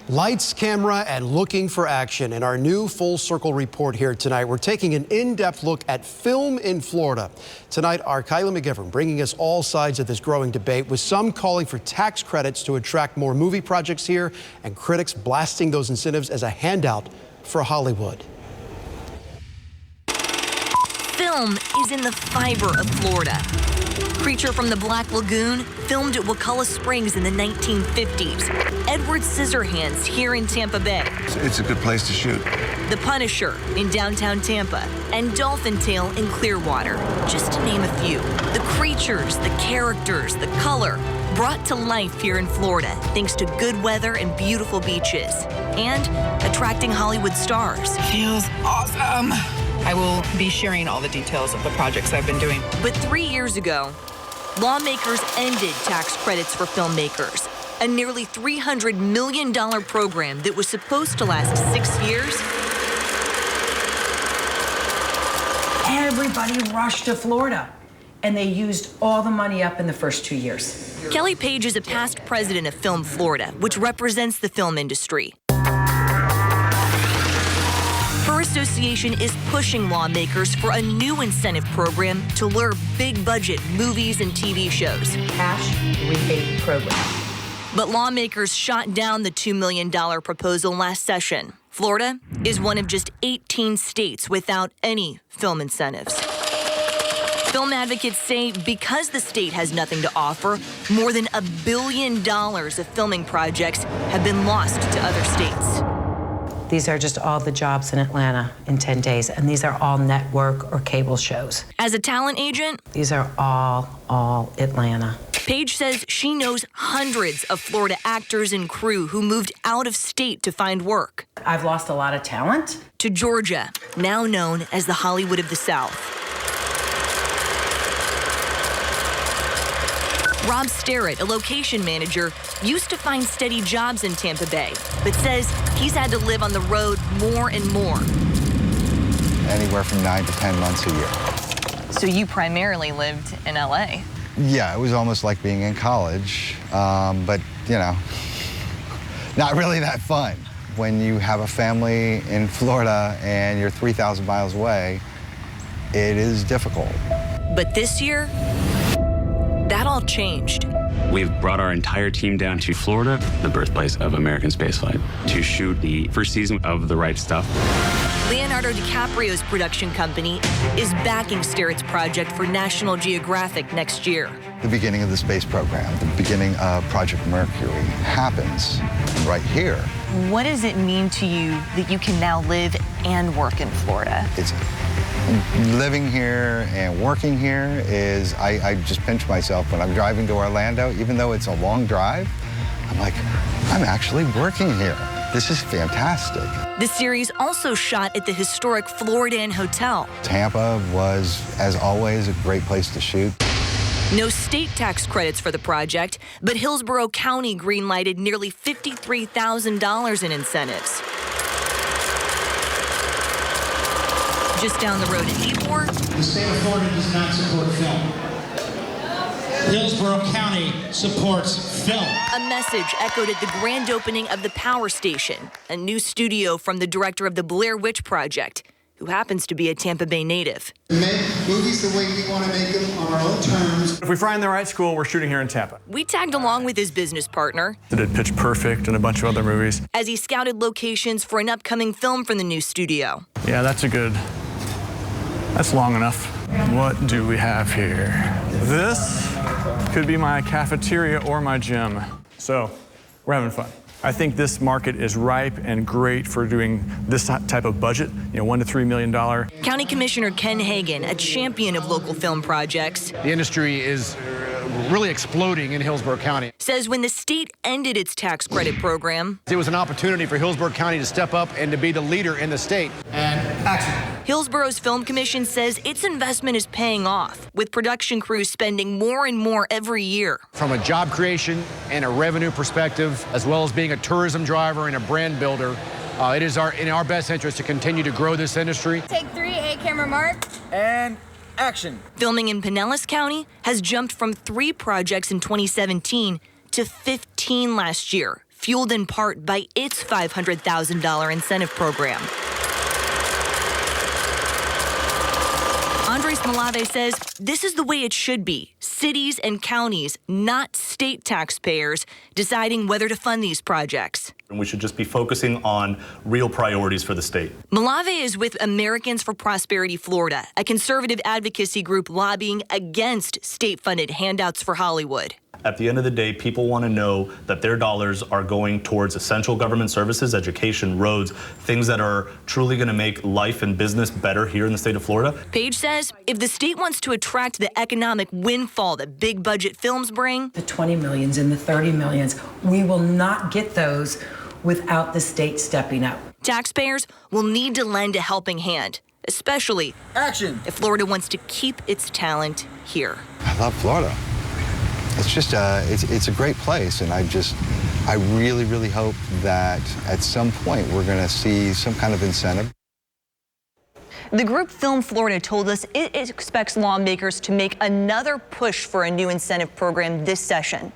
Lights, camera, and looking for action. In our new Full Circle report here tonight, we're taking an in-depth look at film in Florida. Tonight, our Kylie McGivern bringing us all sides of this growing debate, with some calling for tax credits to attract more movie projects here, and critics blasting those incentives as a handout for Hollywood. Film is in the fiber of Florida. Creature from the Black Lagoon filmed at Wakulla Springs in the 1950s. Edward Scissorhands here in Tampa Bay. It's a good place to shoot. The Punisher in downtown Tampa, and Dolphin Tale in Clearwater, just to name a few. The creatures, the characters, the color, brought to life here in Florida thanks to good weather and beautiful beaches, and attracting Hollywood stars. Feels awesome. I will be sharing all the details of the projects I've been doing. But 3 years ago, lawmakers ended tax credits for filmmakers, a nearly $300 million program that was supposed to last 6 years. Everybody rushed to Florida, and they used all the money up in the first 2 years. Kelly Page is a past president of Film Florida, which represents the film industry. Her association is pushing lawmakers for a new incentive program to lure big-budget movies and TV shows. Cash rebate program. But lawmakers shot down the $2 million proposal last session. Florida is one of just 18 states without any film incentives. Film advocates say because the state has nothing to offer, more than $1 billion of filming projects have been lost to other states. These are just all the jobs in Atlanta in 10 days, and these are all network or cable shows. As a talent agent, these are all Atlanta. Page says she knows hundreds of Florida actors and crew who moved out of state to find work. I've lost a lot of talent. To Georgia, now known as the Hollywood of the South. Rob Sterrett, a location manager, used to find steady jobs in Tampa Bay, but says he's had to live on the road more and more. Anywhere from 9 to 10 months a year. So you primarily lived in LA? Yeah, it was almost like being in college, but, you know, not really that fun. When you have a family in Florida and you're 3,000 miles away, it is difficult. But this year, that all changed. We've brought our entire team down to Florida, the birthplace of American spaceflight, to shoot the first season of The Right Stuff. Leonardo DiCaprio's production company is backing Sterrett's project for National Geographic next year. The beginning of the space program, the beginning of Project Mercury happens right here. What does it mean to you that you can now live and work in Florida? It's living here and working here is, I just pinch myself when I'm driving to Orlando, even though it's a long drive, I'm like, I'm actually working here. This is fantastic. The series also shot at the historic Florida Inn Hotel. Tampa was, as always, a great place to shoot. No state tax credits for the project, but Hillsborough County greenlighted nearly $53,000 in incentives. Just down the road in Ybor, the state of Florida does not support film. Hillsborough County supports film. A message echoed at the grand opening of the Power Station, a new studio from the director of the Blair Witch Project, who happens to be a Tampa Bay native. Make movies the way we want to make them on our own terms. If we find the right school, we're shooting here in Tampa. We tagged along with his business partner. They did Pitch Perfect and a bunch of other movies. As he scouted locations for an upcoming film from the new studio. Yeah, that's long enough. What do we have here? This could be my cafeteria or my gym. So we're having fun. I think this market is ripe and great for doing this type of budget, $1 to $3 million. County Commissioner Ken Hagan, a champion of local film projects. The industry is really exploding in Hillsborough County. Says when the state ended its tax credit program, it was an opportunity for Hillsborough County to step up and to be the leader in the state. And action. Hillsborough's Film Commission says its investment is paying off, with production crews spending more and more every year. From a job creation and a revenue perspective, as well as being a tourism driver and a brand builder, it is in our best interest to continue to grow this industry. Take 3, A camera mark. And action. Filming in Pinellas County has jumped from 3 projects in 2017 to 15 last year, fueled in part by its $500,000 incentive program. Andres Malave says this is the way it should be. Cities and counties, not state taxpayers, deciding whether to fund these projects. And we should just be focusing on real priorities for the state. Malave is with Americans for Prosperity Florida, a conservative advocacy group lobbying against state-funded handouts for Hollywood. At the end of the day, people want to know that their dollars are going towards essential government services, education, roads, things that are truly going to make life and business better here in the state of Florida. Page says if the state wants to attract the economic windfall that big budget films bring, The 20 millions and the 30 millions, we will not get those without the state stepping up. taxpayers will need to lend a helping hand, especially if Florida wants to keep its talent here. I love Florida. It's just it's a great place, and I really, really hope that at some point we're going to see some kind of incentive. The group Film Florida told us it expects lawmakers to make another push for a new incentive program this session.